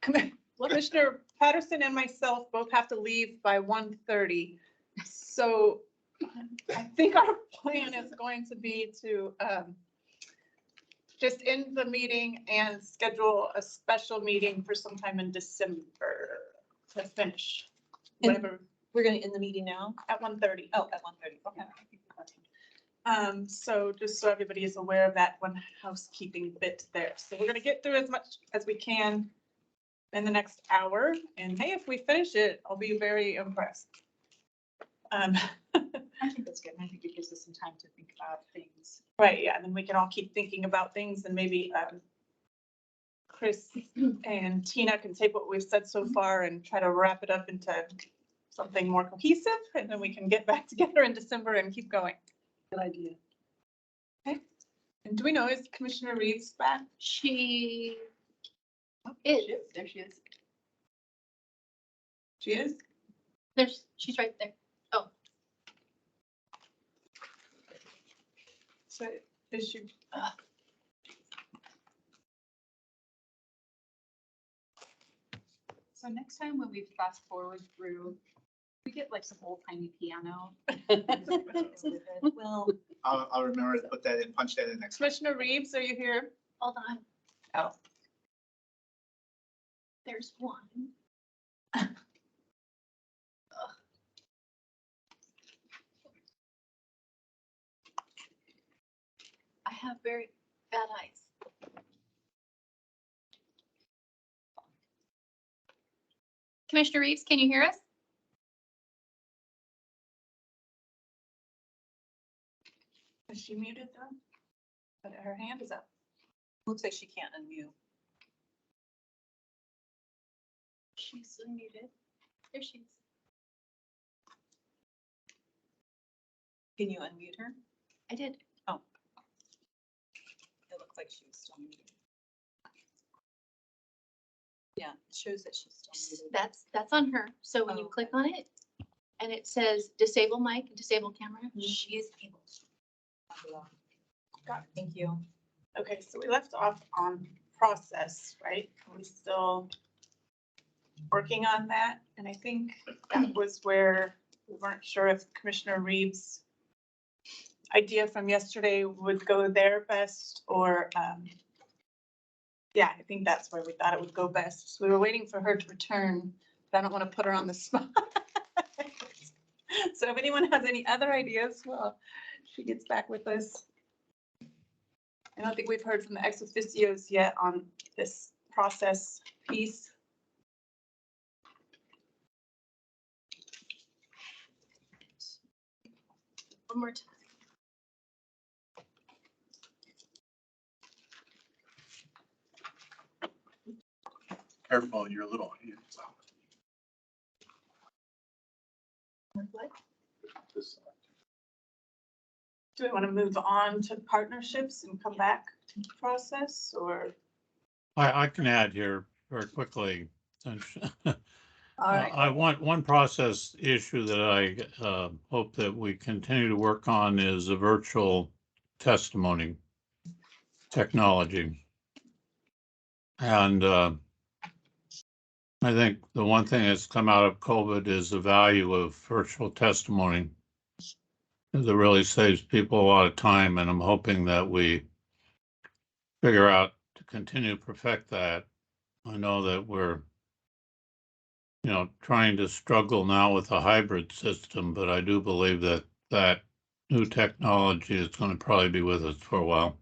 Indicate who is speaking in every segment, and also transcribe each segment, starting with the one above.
Speaker 1: Commissioner Patterson and myself both have to leave by 1:30. So I think our plan is going to be to just end the meeting and schedule a special meeting for sometime in December to finish. Whatever.
Speaker 2: We're going to end the meeting now?
Speaker 1: At 1:30.
Speaker 2: Oh, at 1:30. Okay.
Speaker 1: So just so everybody is aware of that one housekeeping bit there. So we're gonna get through as much as we can in the next hour. And hey, if we finish it, I'll be very impressed.
Speaker 3: I think that's good. I think it gives us some time to think about things.
Speaker 1: Right, yeah, and then we can all keep thinking about things and maybe Chris and Tina can take what we've said so far and try to wrap it up into something more cohesive, and then we can get back together in December and keep going.
Speaker 3: Good idea.
Speaker 1: Okay. And do we know, is Commissioner Reeves back?
Speaker 4: She
Speaker 3: Oh,
Speaker 4: is.
Speaker 3: there she is.
Speaker 1: She is?
Speaker 4: She's right there. Oh,
Speaker 1: So is she?
Speaker 3: So next time when we fast forward through, we get like some old timey piano.
Speaker 2: Well,
Speaker 5: I'll remember to put that in, punch that in next.
Speaker 1: Commissioner Reeves, are you here?
Speaker 4: hold on.
Speaker 1: Oh.
Speaker 4: There's one. I have very bad eyes. Commissioner Reeves, can you hear us?
Speaker 1: Is she muted though? But her hand is up.
Speaker 2: looks like she can't unmute.
Speaker 4: She's unmuted. There she is.
Speaker 2: Can you unmute her?
Speaker 4: I did.
Speaker 2: Oh. It looked like she was still muted. Yeah, it shows that she's still muted.
Speaker 4: That's on her. So when
Speaker 2: Oh,
Speaker 4: you click
Speaker 2: okay.
Speaker 4: on it and it says disable mic and disable camera,
Speaker 2: Mhm.
Speaker 4: she is able.
Speaker 1: Got it.
Speaker 2: Thank you.
Speaker 1: Okay, so we left off on process, right? Are we still working on that? And I think that was where we weren't sure if Commissioner Reeves' idea from yesterday would go there best or, yeah, I think that's where we thought it would go best. So we were waiting for her to return, but I don't want to put her on the spot. So if anyone has any other ideas, well, she gets back with us. I don't think we've heard from the ex officios yet on this process piece.
Speaker 4: One more time.
Speaker 5: Careful, your little hands.
Speaker 4: What?
Speaker 5: This side.
Speaker 1: Do we want to move on to partnerships and come back to process or?
Speaker 6: I can add here very quickly. since,
Speaker 1: All right.
Speaker 6: I want one process issue that I hope that we continue to work on is a virtual testimony technology. And I think the one thing that's come out of COVID is the value of virtual testimony. That really saves people a lot of time, and I'm hoping that we figure out to continue to perfect that. I know that we're, trying to struggle now with a hybrid system, but I do believe that that new technology is going to probably be with us for a while.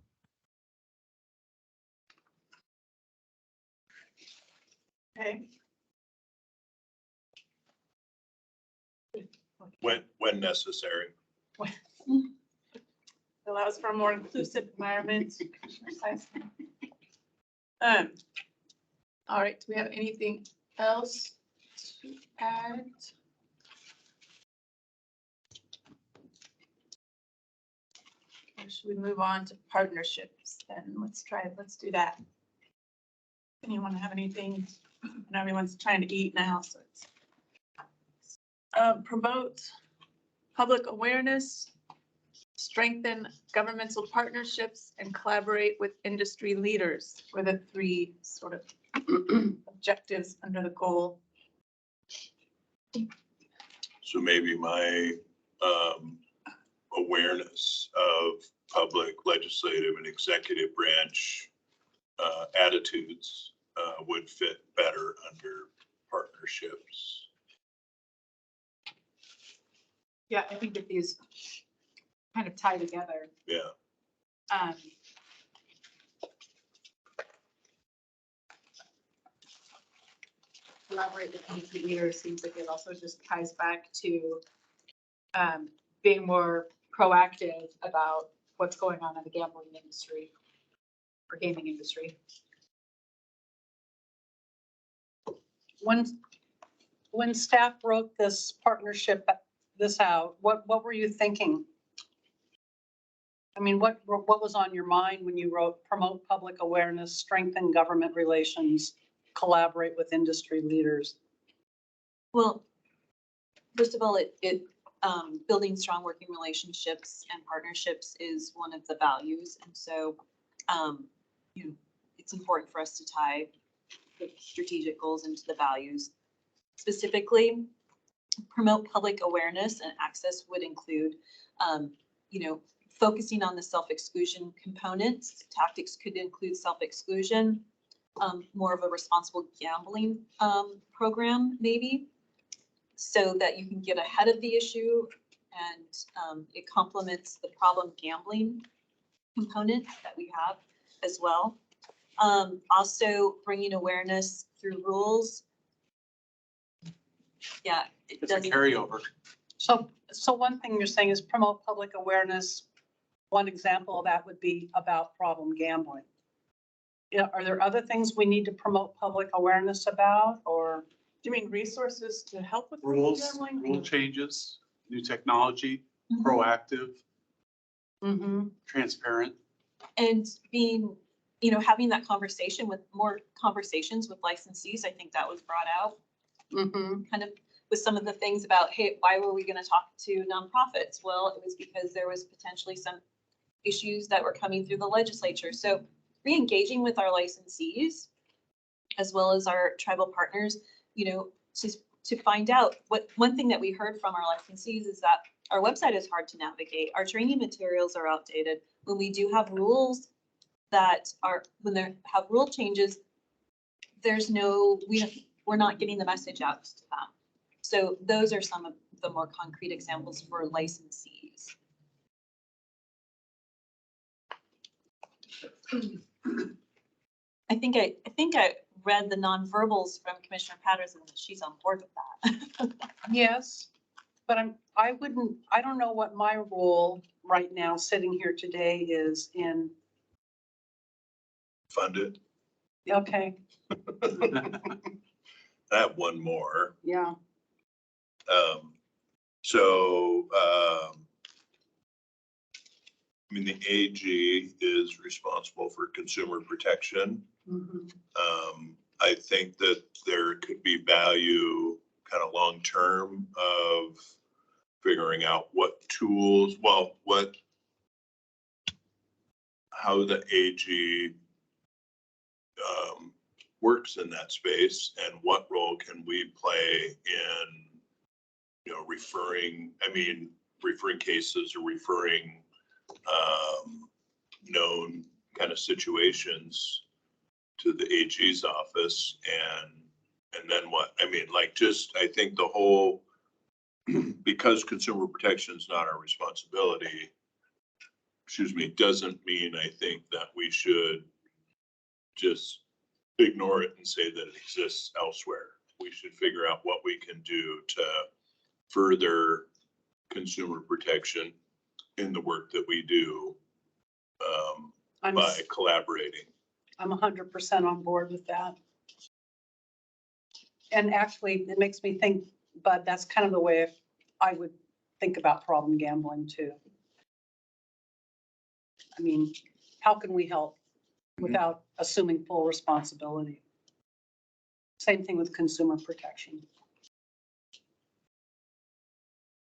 Speaker 1: Okay.
Speaker 5: When necessary.
Speaker 1: Allows for a more inclusive environment. All right, do we have anything else to add? Or should we move on to partnerships then? Let's do that. Anyone have anything? And everyone's trying to eat now, so it's. Promote public awareness, strengthen governmental partnerships, and collaborate with industry leaders were the three sort of objectives under the goal.
Speaker 5: So maybe my awareness of public, legislative, and executive branch attitudes would fit better under partnerships.
Speaker 3: Yeah, I think that these kind of tie together.
Speaker 5: Yeah.
Speaker 3: Um, Collaborate with community leaders seems like it also just ties back to being more proactive about what's going on in the gambling industry or gaming industry.
Speaker 7: When staff wrote this partnership, this out, what were you thinking? I mean, what was on your mind when you wrote promote public awareness, strengthen government relations, collaborate with industry leaders?
Speaker 2: Well, first of all, building strong working relationships and partnerships is one of the values. And so, it's important for us to tie the strategic goals into the values. Specifically, promote public awareness and access would include, focusing on the self-exclusion components. Tactics could include self-exclusion, more of a responsible gambling program, maybe, so that you can get ahead of the issue and it complements the problem gambling component that we have as well. Also bringing awareness through rules. Yeah.
Speaker 8: It's a carryover.
Speaker 7: So one thing you're saying is promote public awareness. One example of that would be about problem gambling. Yeah, are there other things we need to promote public awareness about, or?
Speaker 1: Do you mean resources to help with
Speaker 8: Rules,
Speaker 1: gambling?
Speaker 8: rule changes, new technology,
Speaker 2: Mhm.
Speaker 8: proactive,
Speaker 7: Mm-hmm.
Speaker 8: transparent.
Speaker 2: And being, having that conversation with more conversations with licensees, I think that was brought out
Speaker 7: Mm-hmm.
Speaker 2: kind of with some of the things about, hey, why were we going to talk to nonprofits? Well, it was because there was potentially some issues that were coming through the legislature. So re-engaging with our licensees as well as our tribal partners, to find out one thing that we heard from our licensees is that our website is hard to navigate. Our training materials are outdated. When we do have rules when there have rule changes, we're not getting the message out to them. So those are some of the more concrete examples for licensees. I think I read the nonverbals from Commissioner Patterson, and she's on board with that.
Speaker 7: Yes, but I don't know what my role right now, sitting here today, is in,
Speaker 5: Funded.
Speaker 7: okay,
Speaker 5: I have one more.
Speaker 7: yeah.
Speaker 5: The AG is responsible for consumer protection.
Speaker 7: Mhm.
Speaker 5: I think that there could be value kind of long-term of figuring out what tools, how the AG works in that space and what role can we play in, referring cases or referring known kind of situations to the AG's office and then what? I think the whole, because consumer protection is not our responsibility, doesn't mean I think that we should just ignore it and say that it exists elsewhere. We should figure out what we can do to further consumer protection in the work that we do by collaborating.
Speaker 7: I'm 100% on board with that. And actually, it makes me think, but that's kind of the way I would think about problem gambling too. I mean, how can we help without assuming full responsibility? Same thing with consumer protection.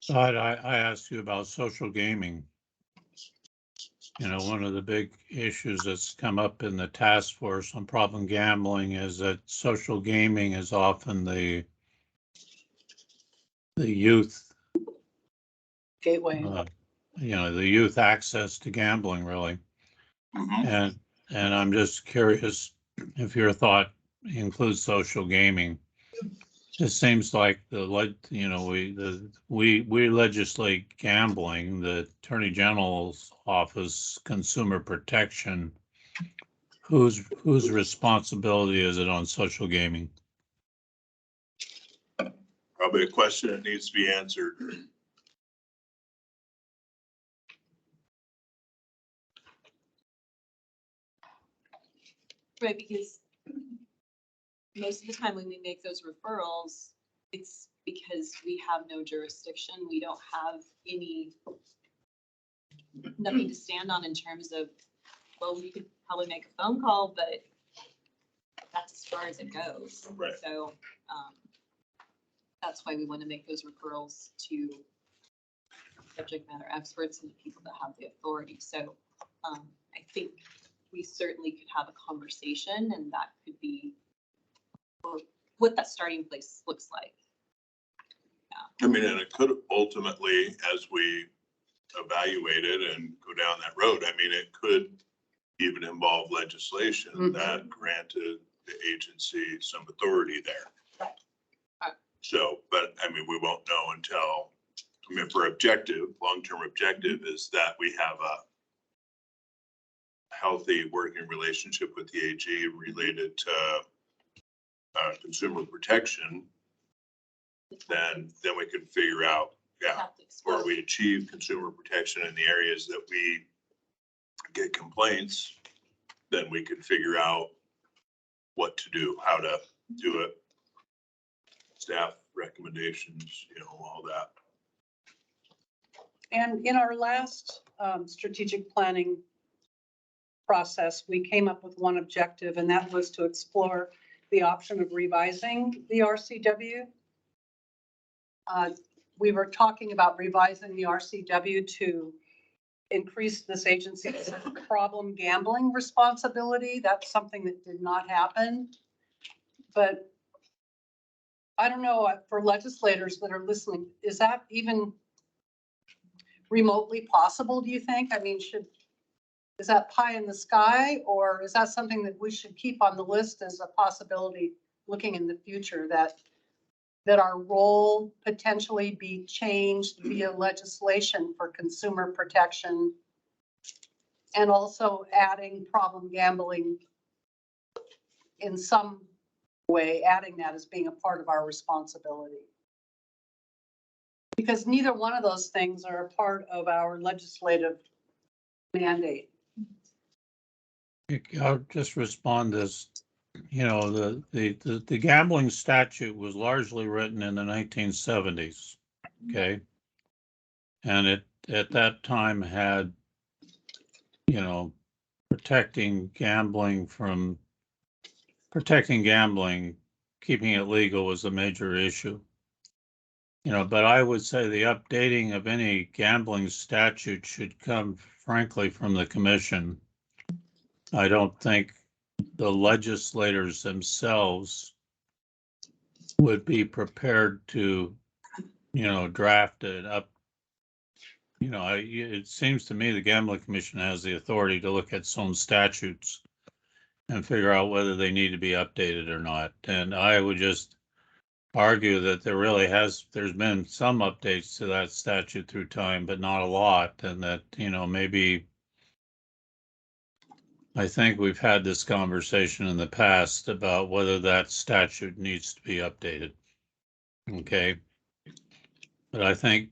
Speaker 6: So I asked you about social gaming. You know, one of the big issues that's come up in the task force on problem gambling is that social gaming is often the youth,
Speaker 7: Gateway.
Speaker 6: the youth access to gambling, really.
Speaker 5: Mhm.
Speaker 6: And I'm just curious if your thought includes social gaming. It seems like we legislate gambling, the Attorney General's office, consumer protection. Whose responsibility is it on social gaming?
Speaker 5: Probably a question that needs to be answered.
Speaker 2: Right, because most of the time when we make those referrals, it's because we have no jurisdiction. We don't have nothing to stand on in terms of, well, we could probably make a phone call, but that's as far as it goes.
Speaker 5: Right.
Speaker 2: So that's why we want to make those referrals to subject matter experts and the people that have the authority. So I think we certainly could have a conversation, and that could be what that starting place looks like.
Speaker 5: I mean, and it could ultimately, as we evaluate it and go down that road, I mean, it could even involve legislation
Speaker 7: Mhm.
Speaker 5: that granted the agency some authority there.
Speaker 2: Right.
Speaker 5: So, but I mean, we won't know until, I mean, for objective, long-term objective is that we have a healthy working relationship with the AG related to consumer protection. Then we can figure out, where we achieve consumer protection in the areas that we get complaints, then we can figure out what to do, how to do it. Staff recommendations, all that.
Speaker 7: And in our last strategic planning process, we came up with one objective, and that was to explore the option of revising the RCW. We were talking about revising the RCW to increase this agency's problem gambling responsibility. That's something that did not happen. But I don't know, for legislators that are listening, is that even remotely possible, do you think? I mean, is that pie in the sky, or is that something that we should keep on the list as a possibility looking in the future, that our role potentially be changed via legislation for consumer protection, and also adding problem gambling in some way, adding that as being a part of our responsibility? Because neither one of those things are a part of our legislative mandate.
Speaker 6: I'll just respond this. The gambling statute was largely written in the 1970s. Okay. And it at that time had, protecting gambling, keeping it legal was a major issue. But I would say the updating of any gambling statute should come, frankly, from the commission. I don't think the legislators themselves would be prepared to, draft it up. It seems to me the Gambling Commission has the authority to look at some statutes and figure out whether they need to be updated or not. And I would just argue that there's been some updates to that statute through time, but not a lot. And that, maybe I think we've had this conversation in the past about whether that statute needs to be updated. Okay. But I think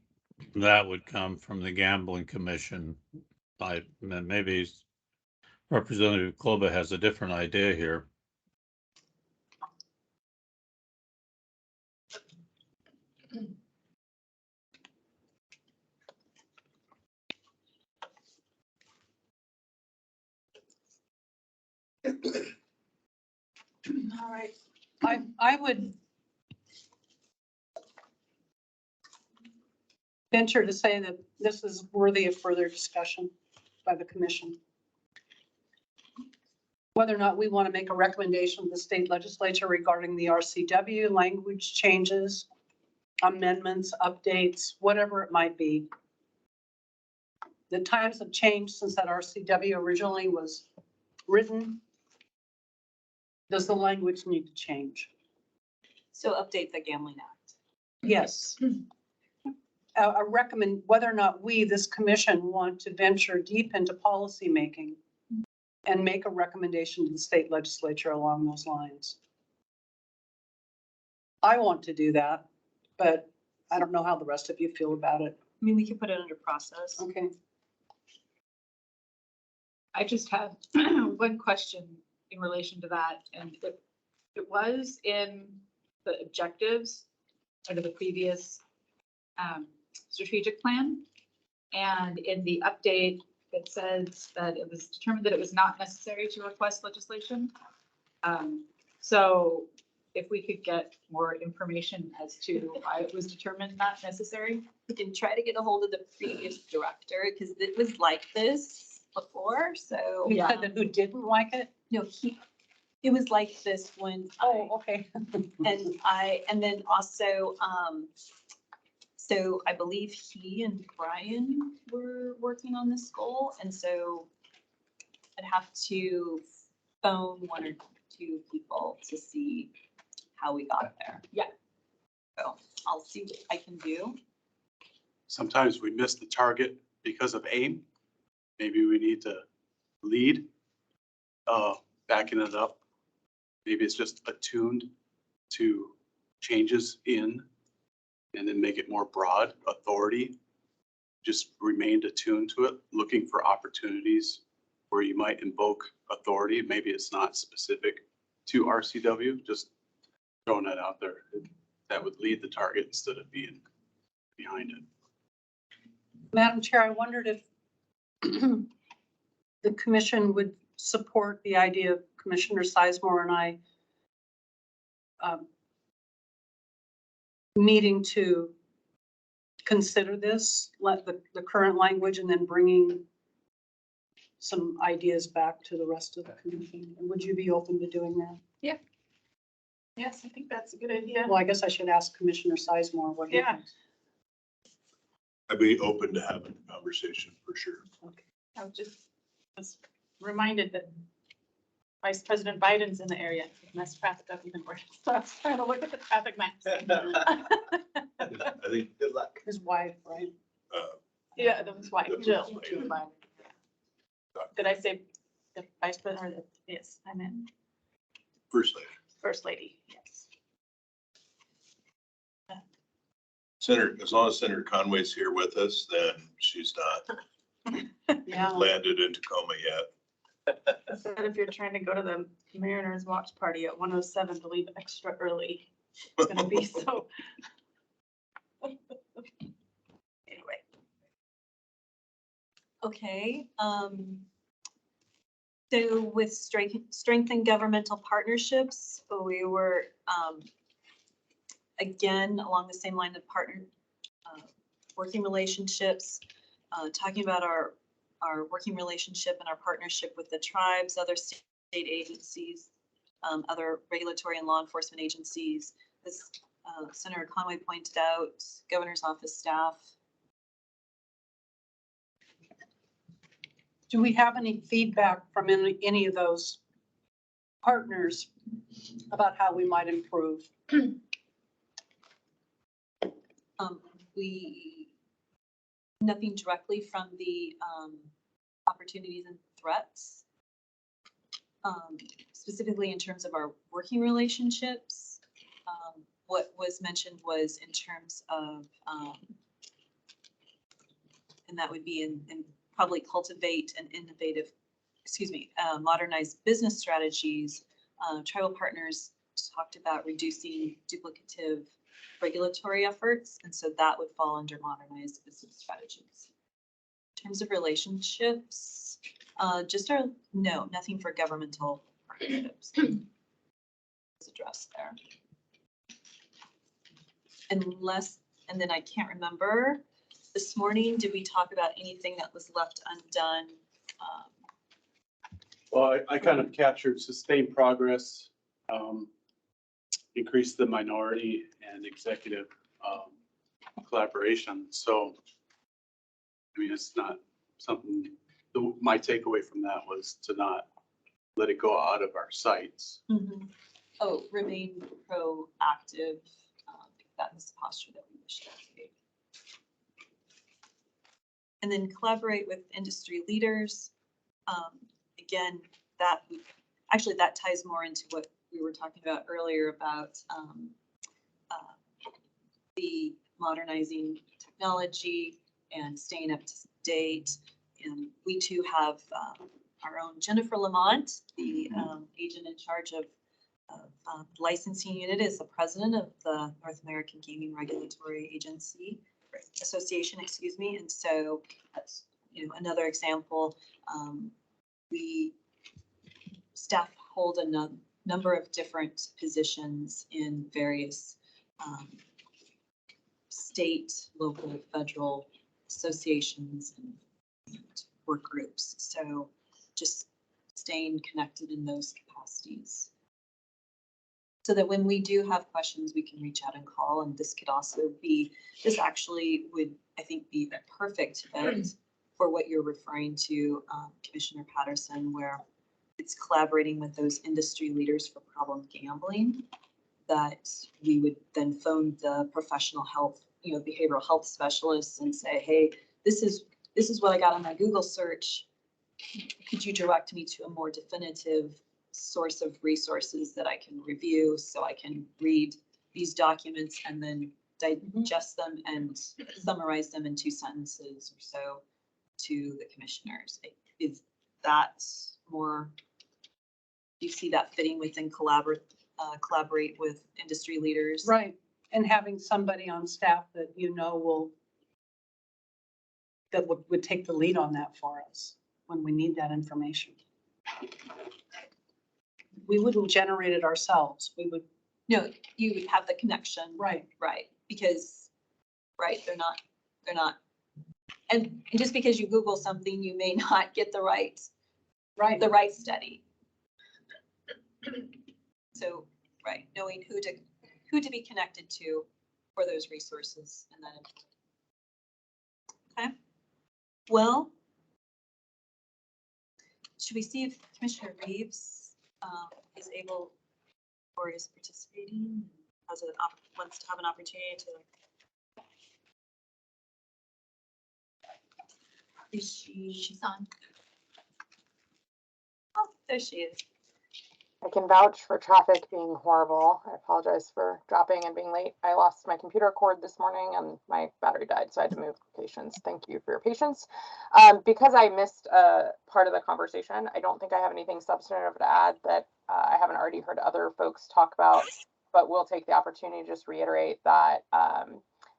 Speaker 6: that would come from the Gambling Commission. Maybe Representative Kloba has a different idea here.
Speaker 7: All right. I would venture to say that this is worthy of further discussion. by the commission. Whether or not we want to make a recommendation to the state legislature regarding the RCW, language changes, amendments, updates, whatever it might be. The times have changed since that RCW originally was written. Does the language need to change?
Speaker 2: So update the Gambling Act.
Speaker 7: Yes. Recommend whether or not we, this commission, want to venture deep into policymaking and make a recommendation to the state legislature along those lines. I want to do that, but I don't know how the rest of you feel about it.
Speaker 2: I mean, we could put it under process.
Speaker 7: Okay.
Speaker 3: I just have one question in relation to that, and it was in the objectives under the previous strategic plan. And in the update, it says that it was determined that it was not necessary to request legislation. So if we could get more information as to why it was determined not necessary.
Speaker 2: We can try to get a hold of the previous director because it was like this before, so.
Speaker 7: You said that who didn't like it?
Speaker 2: No, it was like this when
Speaker 7: Oh, okay.
Speaker 2: and then also, so I believe he and Brian were working on this goal, and so I'd have to phone one or two people to see how we got there.
Speaker 3: Yeah.
Speaker 2: So I'll see what I can do.
Speaker 8: Sometimes we miss the target because of aim. Maybe we need to lead, backing it up. Maybe it's just attuned to changes in, and then make it more broad authority. Just remained attuned to it, looking for opportunities where you might invoke authority. Maybe it's not specific to RCW, just throwing that out there. That would lead the target instead of being behind it.
Speaker 7: Madam Chair, I wondered if the commission would support the idea of Commissioner Sizemore and I needing to consider this, let the current language, and then bringing some ideas back to the rest of the commission. And would you be open to doing that?
Speaker 1: Yes, I think that's a good idea.
Speaker 7: Well, I guess I should ask Commissioner Sizemore what he
Speaker 1: Yeah.
Speaker 7: thinks.
Speaker 5: I'd be open to having a conversation for sure.
Speaker 1: I was reminded that Vice President Biden's in the area. Mess traffic up even worse. So I was trying to look at the traffic maps.
Speaker 5: I think,
Speaker 9: Good luck.
Speaker 7: His wife, right?
Speaker 1: Yeah, that was why, Jill.
Speaker 5: Jill.
Speaker 1: Did I say the Vice President or the, yes, I meant
Speaker 5: First lady.
Speaker 1: First Lady, yes.
Speaker 5: Senator, as long as Senator Conway's here with us, then she's not
Speaker 7: Yeah.
Speaker 5: landed in Tacoma yet.
Speaker 1: I said if you're trying to go to the Mariners watch party at 1:07 to leave extra early, it's gonna be so. Anyway,
Speaker 2: Okay, so with strengthen governmental partnerships, we were, again, along the same line of working relationships, talking about our working relationship and our partnership with the tribes, other state agencies, other regulatory and law enforcement agencies. As Senator Conway pointed out, governor's office staff.
Speaker 7: Do we have any feedback from any of those partners about how we might improve?
Speaker 2: Nothing directly from the opportunities and threats. Specifically in terms of our working relationships, what was mentioned was in terms of, and that would be in probably cultivate and innovative, modernize business strategies. Tribal partners talked about reducing duplicative regulatory efforts, and so that would fall under modernized business strategies. In terms of relationships, nothing for governmental partnerships is addressed there. And then I can't remember, this morning, did we talk about anything that was left undone
Speaker 8: Well, I kind of captured sustained progress, increase the minority and executive collaboration. So, I mean, it's not something, my takeaway from that was to not let it go out of our sights.
Speaker 2: Oh, remain proactive. That was the posture that we wish to create. And then collaborate with industry leaders. Again, that ties more into what we were talking about earlier about the modernizing technology and staying up to date. And we too have our own Jennifer Lamont, the agent in charge of licensing unit, is the president of the North American Gaming Regulatory Agency Association, excuse me. And so that's, another example. We staff hold a number of different positions in various state, local, federal associations and work groups. So just staying connected in those capacities, so that when we do have questions, we can reach out and call. And this actually would, I think, be a perfect fit for what you're referring to, Commissioner Patterson, where it's collaborating with those industry leaders for problem gambling, that we would then phone the professional health, behavioral health specialists and say, hey, this is what I got on my Google search. Could you direct me to a more definitive source of resources that I can review, so I can read these documents and then digest them and summarize them in 2 sentences or so to the commissioners? Is that more, do you see that fitting within collaborate with industry leaders?
Speaker 7: Right, and having somebody on staff that would take the lead on that for us when we need that information. We wouldn't generate it ourselves. We would.
Speaker 2: No, you would have the connection.
Speaker 7: Right.
Speaker 2: Right. Because, they're not. And just because you Google something, you may not get the right study. So, knowing who to be connected to for those resources and that. Okay. Well, should we see if Commissioner Reeves is able or is participating? Wants to have an opportunity to. She's on. Oh, there she is.
Speaker 9: I can vouch for traffic being horrible. I apologize for dropping and being late. I lost my computer cord this morning and my battery died, so I had to move locations. Thank you for your patience. Because I missed part of the conversation, I don't think I have anything substantive to add that I haven't already heard other folks talk about, but we'll take the opportunity to just reiterate that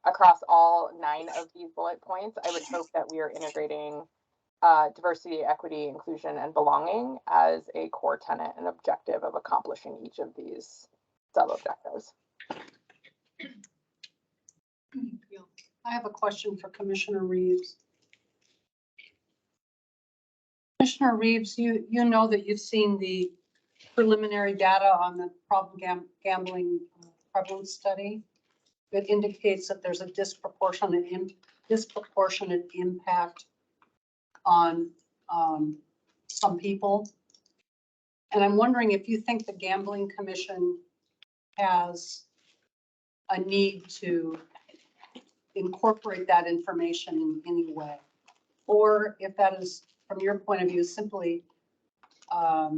Speaker 9: across all 9 of these bullet points, I would hope that we are integrating diversity, equity, inclusion, and belonging as a core tenet and objective of accomplishing each of these sub-objectives.
Speaker 7: I have a question for Commissioner Reeves. Commissioner Reeves, you know that you've seen the preliminary data on the problem gambling prevalence study. It indicates that there's a disproportionate impact on some people. And I'm wondering if you think the Gambling Commission has a need to incorporate that information in any way, or if that is, from your point of view, simply a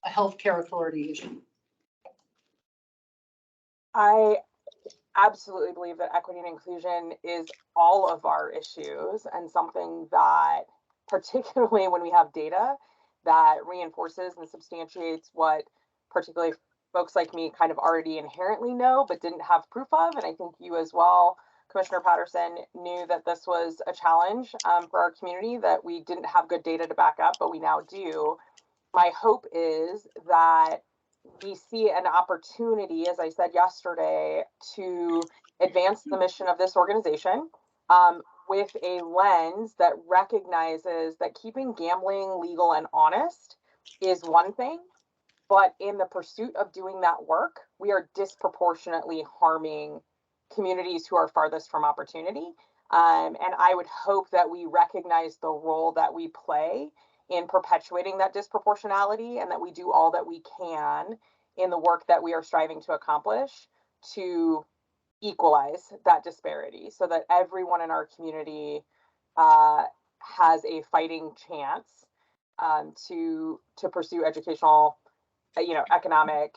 Speaker 7: healthcare authority issue.
Speaker 9: I absolutely believe that equity and inclusion is all of our issues, and something that, particularly when we have data that reinforces and substantiates what particularly folks like me kind of already inherently know but didn't have proof of. And I think you as well, Commissioner Patterson, knew that this was a challenge for our community, that we didn't have good data to back up, but we now do. My hope is that we see an opportunity, as I said yesterday, to advance the mission of this organization, with a lens that recognizes that keeping gambling legal and honest is one thing, but in the pursuit of doing that work, we are disproportionately harming communities who are farthest from opportunity. And I would hope that we recognize the role that we play in perpetuating that disproportionality, and that we do all that we can in the work that we are striving to accomplish to equalize that disparity, so that everyone in our community has a fighting chance to pursue educational, economic,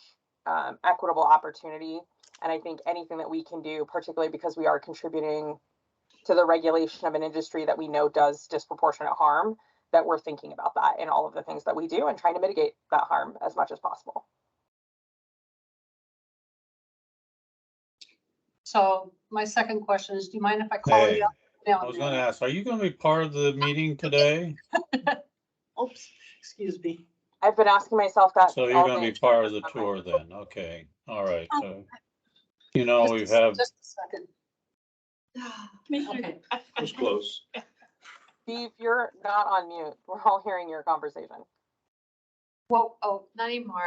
Speaker 9: equitable opportunity. And I think anything that we can do, particularly because we are contributing to the regulation of an industry that we know does disproportionate harm, that we're thinking about that in all of the things that we do and trying to mitigate that harm as much as possible.
Speaker 7: So my second question is, do you mind if I call
Speaker 6: Hey,
Speaker 7: you up?
Speaker 6: I was gonna ask, are you gonna be part of the meeting today?
Speaker 7: Oops, excuse me.
Speaker 9: I've been asking myself that.
Speaker 6: So you're gonna be part of the tour then, okay, all right, so. You know, we have,
Speaker 7: Just a second.
Speaker 4: Commissioner,
Speaker 7: Okay.
Speaker 5: It was close.
Speaker 9: Steve, you're not on mute. We're all hearing your conversation.
Speaker 7: Well, oh,
Speaker 4: not anymore.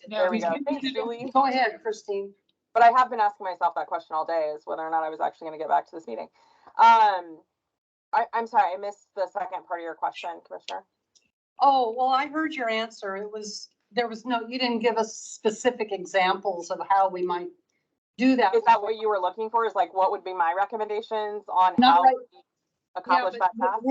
Speaker 9: There we go. Thanks, Julie.
Speaker 7: go ahead, Christine.
Speaker 9: But I have been asking myself that question all day, is whether or not I was actually going to get back to this meeting. I'm sorry, I missed the second part of your question, Commissioner.
Speaker 7: Oh, well, I heard your answer. You didn't give us specific examples of how we might do that.
Speaker 9: Is that what you were looking for? Is like, what would be my recommendations on
Speaker 7: Not
Speaker 9: how
Speaker 7: right-
Speaker 9: we accomplish
Speaker 7: Yeah,
Speaker 9: that task?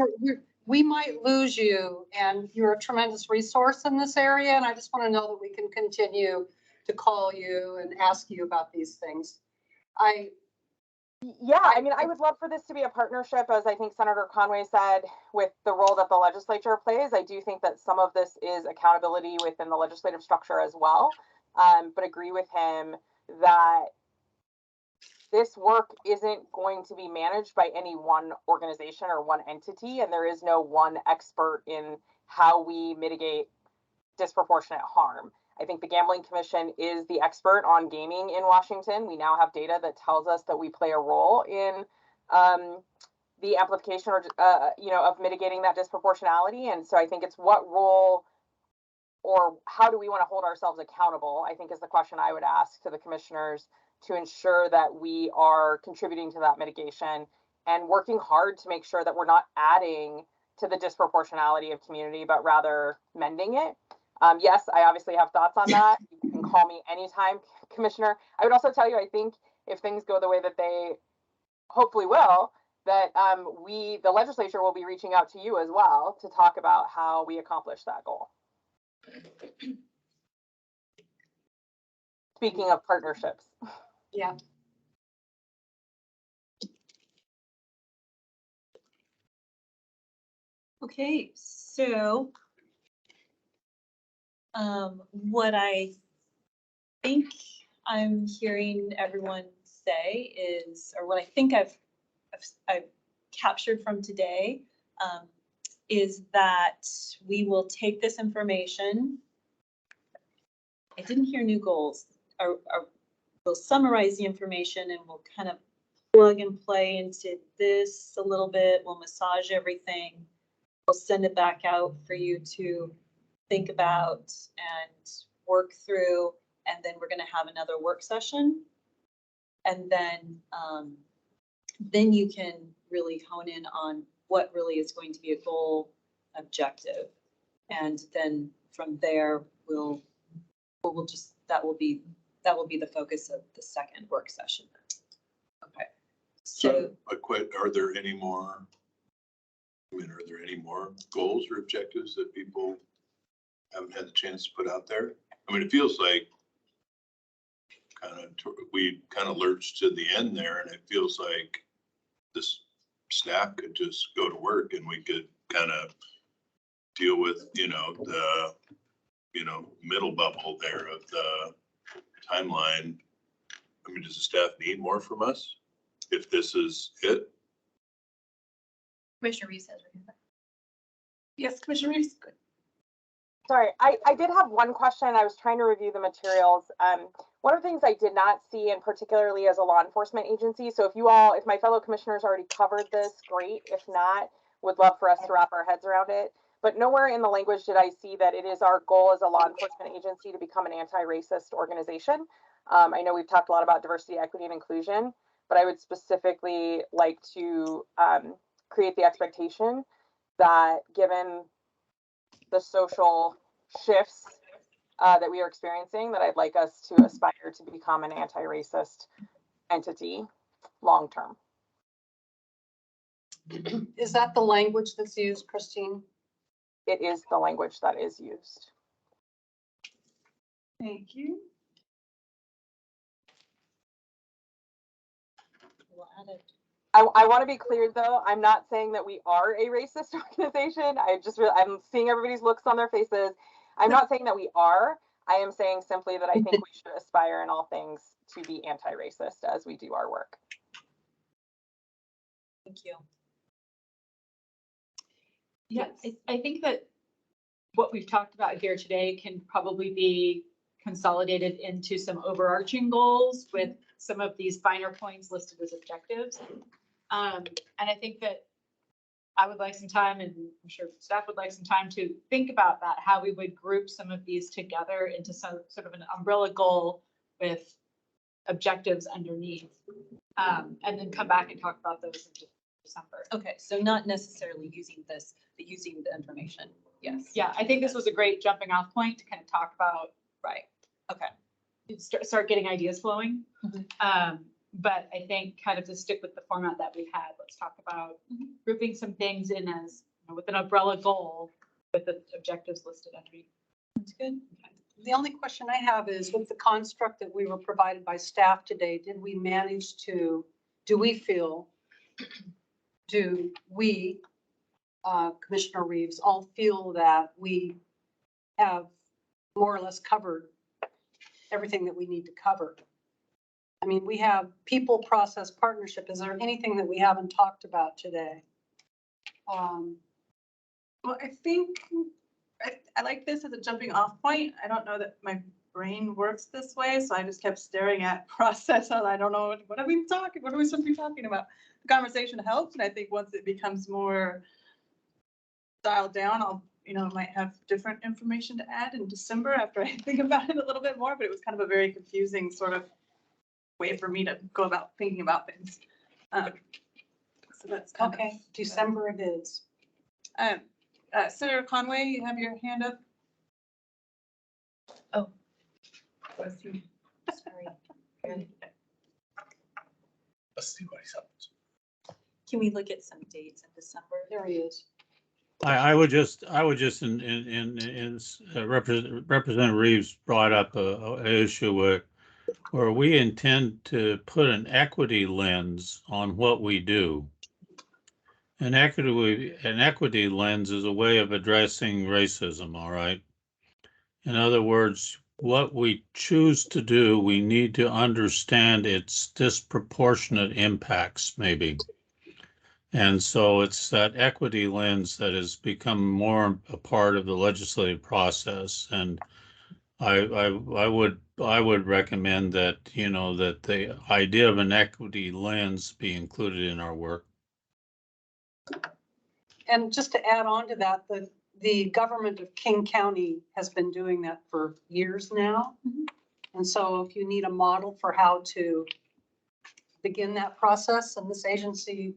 Speaker 7: we might lose you, and you're a tremendous resource in this area, and I just want to know that we can continue to call you and ask you about these things.
Speaker 9: Yeah, I mean, I would love for this to be a partnership, as I think Senator Conway said, with the role that the legislature plays. I do think that some of this is accountability within the legislative structure as well, but agree with him that this work isn't going to be managed by any one organization or one entity, and there is no one expert in how we mitigate disproportionate harm. I think the Gambling Commission is the expert on gaming in Washington. We now have data that tells us that we play a role in the amplification of mitigating that disproportionality. And so I think it's what role or how do we want to hold ourselves accountable, I think is the question I would ask to the commissioners, to ensure that we are contributing to that mitigation and working hard to make sure that we're not adding to the disproportionality of community, but rather mending it. Yes, I obviously have thoughts on that. You can call me anytime, Commissioner. I would also tell you, I think if things go the way that they hopefully will, that the legislature will be reaching out to you as well to talk about how we accomplish that goal. Speaking of partnerships.
Speaker 7: Yeah.
Speaker 2: Okay, so what I think I'm hearing everyone say is, or what I think I've captured from today, is that we will take this information. I didn't hear new goals. We'll summarize the information and we'll kind of plug and play into this a little bit. We'll massage everything. We'll send it back out for you to think about and work through. And then we're going to have another work session. And then you can really hone in on what really is going to be a goal objective. And then from there, that will be the focus of the second work session. Okay. So
Speaker 5: Are there any more? Are there any more goals or objectives that people haven't had the chance to put out there? I mean, it feels like we kind of lurched to the end there, and it feels like this staff could just go to work and we could kind of deal with, the, middle bubble there of the timeline. I mean, does the staff need more from us if this is it?
Speaker 4: Commissioner Reese has her hand up.
Speaker 1: Yes, Commissioner Reese.
Speaker 9: Sorry, I did have one question. I was trying to review the materials. One of the things I did not see, and particularly as a law enforcement agency, so if my fellow commissioners already covered this, great. If not, would love for us to wrap our heads around it. But nowhere in the language did I see that it is our goal as a law enforcement agency to become an anti-racist organization. I know we've talked a lot about diversity, equity, and inclusion, but I would specifically like to create the expectation that given the social shifts that we are experiencing, that I'd like us to aspire to become an anti-racist entity long-term.
Speaker 7: Is that the language that's used, Christine?
Speaker 9: It is the language that is used.
Speaker 1: Thank you.
Speaker 2: We'll add it.
Speaker 9: I want to be clear though, I'm not saying that we are a racist organization. I'm seeing everybody's looks on their faces. I'm not saying that we are. I am saying simply that I think we should aspire in all things to be anti-racist as we do our work.
Speaker 2: Thank you.
Speaker 3: Yeah, I think that what we've talked about here today can probably be consolidated into some overarching goals with some of these finer points listed as objectives. And I think that I would like some time, and I'm sure staff would like some time to think about that, how we would group some of these together into some sort of an umbrella goal with objectives underneath. And then come back and talk about those in December.
Speaker 2: Okay, so not necessarily using this, but using the information. Yes.
Speaker 3: Yeah, I think this was a great jumping off point to kind of talk about,
Speaker 2: Right. Okay.
Speaker 3: start getting ideas flowing.
Speaker 2: Mhm.
Speaker 3: But I think kind of to stick with the format that we had, let's talk about grouping some things in as, with an umbrella goal with the objectives listed underneath.
Speaker 2: That's good.
Speaker 7: The only question I have is with the construct that we were provided by staff today, do we feel, Commissioner Reeves, all feel that we have more or less covered everything that we need to cover? I mean, we have people, process, partnership. Is there anything that we haven't talked about today?
Speaker 1: Well, I think I like this as a jumping off point. I don't know that my brain works this way, so I just kept staring at process. And I don't know, what are we supposed to be talking about? The conversation helps, and I think once it becomes more dialed down, might have different information to add in December after I think about it a little bit more, but it was kind of a very confusing sort of way for me to go about thinking about things. So that's kind of.
Speaker 7: Okay, December it is.
Speaker 1: Senator Conway, you have your hand up?
Speaker 2: Oh.
Speaker 1: Was he-
Speaker 2: Sorry.
Speaker 8: Let's see what he's up to.
Speaker 2: Can we look at some dates in December?
Speaker 7: There he is.
Speaker 6: I would just Representative Reeves brought up a issue where we intend to put an equity lens on what we do. An equity lens is a way of addressing racism, all right? In other words, what we choose to do, we need to understand its disproportionate impacts, maybe. And so it's that equity lens that has become more a part of the legislative process. And I would recommend that, that the idea of an equity lens be included in our work.
Speaker 7: And just to add on to that, the government of King County has been doing that for years now. And so if you need a model for how to begin that process in this agency,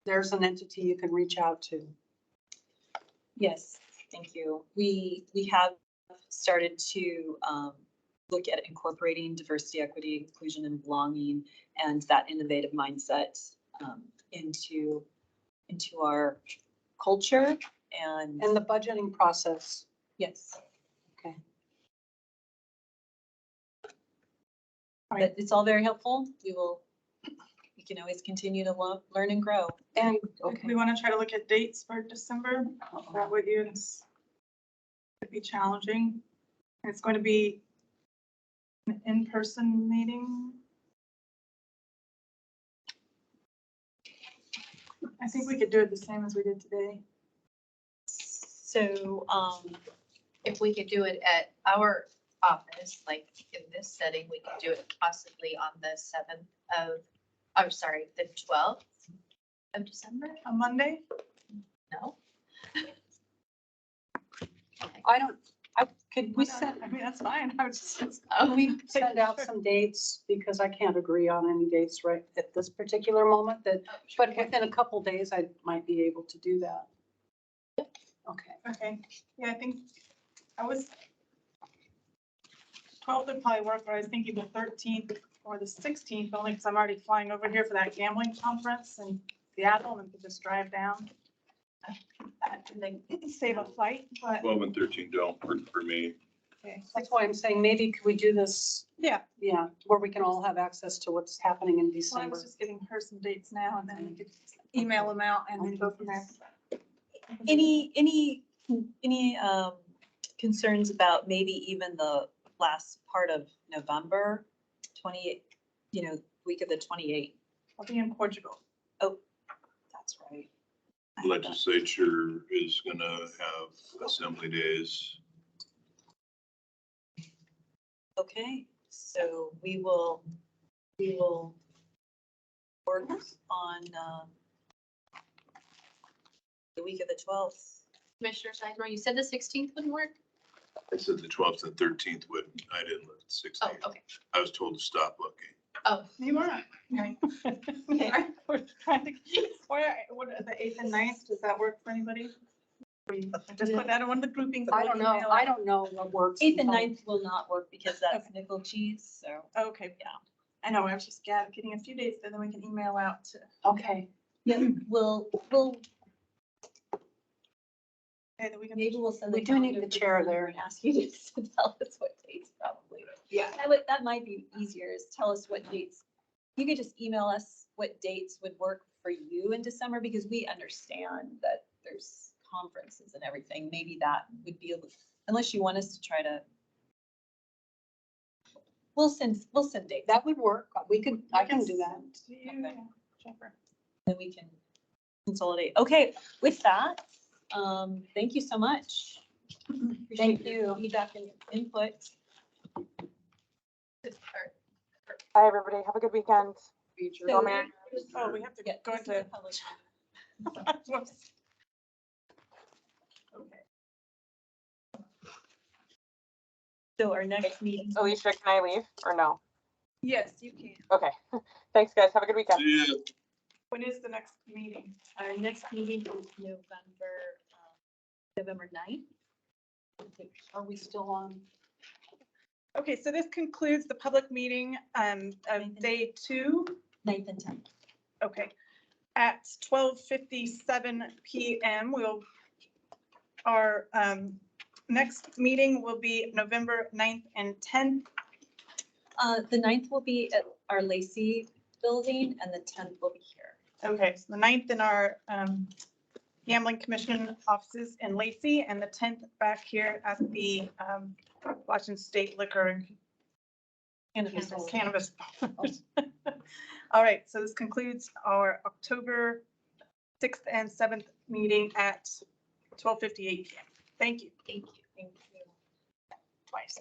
Speaker 7: there's an entity you can reach out to.
Speaker 2: Yes, thank you. We have started to look at incorporating diversity, equity, inclusion, and belonging, and that innovative mindset into our culture and
Speaker 7: And the budgeting process.
Speaker 2: yes.
Speaker 7: Okay.
Speaker 2: But it's all very helpful. We can always continue to learn and grow.
Speaker 1: And
Speaker 7: Okay.
Speaker 1: we want to try to look at dates for December. That would could be challenging. It's going to be an in-person meeting. I think we could do it the same as we did today.
Speaker 2: So,
Speaker 4: If we could do it at our office, like in this setting, we could do it possibly on the 7th of, I'm sorry, the 12th of December?
Speaker 1: A Monday?
Speaker 4: No?
Speaker 7: Could we send,
Speaker 1: I mean, that's fine. I was just.
Speaker 7: could we send out some dates? Because I can't agree on any dates right at this particular moment that, but within a couple days, I might be able to do that. Okay.
Speaker 1: Okay, yeah, I think I was. 12th would probably work, but I was thinking the 13th or the 16th, only because I'm already flying over here for that gambling conference in Seattle and could just drive down. And then save a flight, but.
Speaker 5: 12 and 13 don't work for me.
Speaker 1: Okay.
Speaker 7: That's why I'm saying maybe could we do this,
Speaker 1: Yeah,
Speaker 7: yeah, where we can all have access to what's happening in
Speaker 1: well, I
Speaker 7: December.
Speaker 1: was just giving her some dates now and then we could email them out and then go from there.
Speaker 2: Any concerns about maybe even the last part of November, 28, week of the 28th?
Speaker 1: I'll be in Portugal.
Speaker 2: Oh, that's right.
Speaker 5: Legislature is gonna have assembly days.
Speaker 2: Okay, so we will work on the week of the 12th.
Speaker 4: Commissioner Sizemore, you said the 16th wouldn't work?
Speaker 5: I said the 12th and 13th wouldn't. I didn't look at the
Speaker 4: Oh,
Speaker 5: 16th.
Speaker 4: okay.
Speaker 5: I was told to stop looking.
Speaker 4: Oh,
Speaker 1: You are. Okay. We're trying to- What are the 8th and 9th? Does that work for anybody? Just put that in one of the groupings.
Speaker 7: I don't know, I don't know what works.
Speaker 2: 8th and
Speaker 7: until-
Speaker 2: 9th will not work because that's nickel cheese, so.
Speaker 1: Okay, yeah. I know, I was just getting a few dates, then we can email out to.
Speaker 7: Okay,
Speaker 2: Yeah, we'll,
Speaker 1: Okay, then we can.
Speaker 2: maybe we'll send.
Speaker 7: We do need the chair there.
Speaker 2: And ask you to tell us what dates probably.
Speaker 1: Yeah.
Speaker 2: That might be easier, is tell us what dates. You could just email us what dates would work for you in December, because we understand that there's conferences and everything. Maybe that would be, unless you want us to try to. We'll send dates,
Speaker 7: that would work. I can do that.
Speaker 1: Yeah, Jennifer.
Speaker 2: then we can consolidate. Okay, with that, thank you so much.
Speaker 7: Thank
Speaker 2: Appreciate your
Speaker 7: you.
Speaker 2: feedback and input.
Speaker 9: Bye, everybody. Have a good weekend.
Speaker 2: So-
Speaker 9: Want me to-
Speaker 1: Oh, we have to
Speaker 2: Yeah,
Speaker 1: go
Speaker 2: this is
Speaker 1: into.
Speaker 2: the public.
Speaker 1: Whoops. Okay.
Speaker 2: So our next meeting.
Speaker 9: Alicia, can I leave or no?
Speaker 1: Yes, you can.
Speaker 9: Okay. Thanks, guys. Have a good weekend.
Speaker 5: See ya.
Speaker 1: When is the next meeting?
Speaker 2: Our next meeting is November 9th.
Speaker 7: Are we still on?
Speaker 1: Okay, so this concludes the public meeting of day 2.
Speaker 2: 9th and 10th.
Speaker 1: Okay. At 12:57 PM, our next meeting will be November 9th and 10th.
Speaker 2: The 9th will be at our Lacey building and the 10th will be here.
Speaker 1: Okay, so the 9th in our Gambling Commission offices in Lacey, and the 10th back here at the Washington State Liquor and Cannabis. All right, so this concludes our October 6th and 7th meeting at 12:58 PM. Thank you.
Speaker 2: Thank you.
Speaker 1: Twice.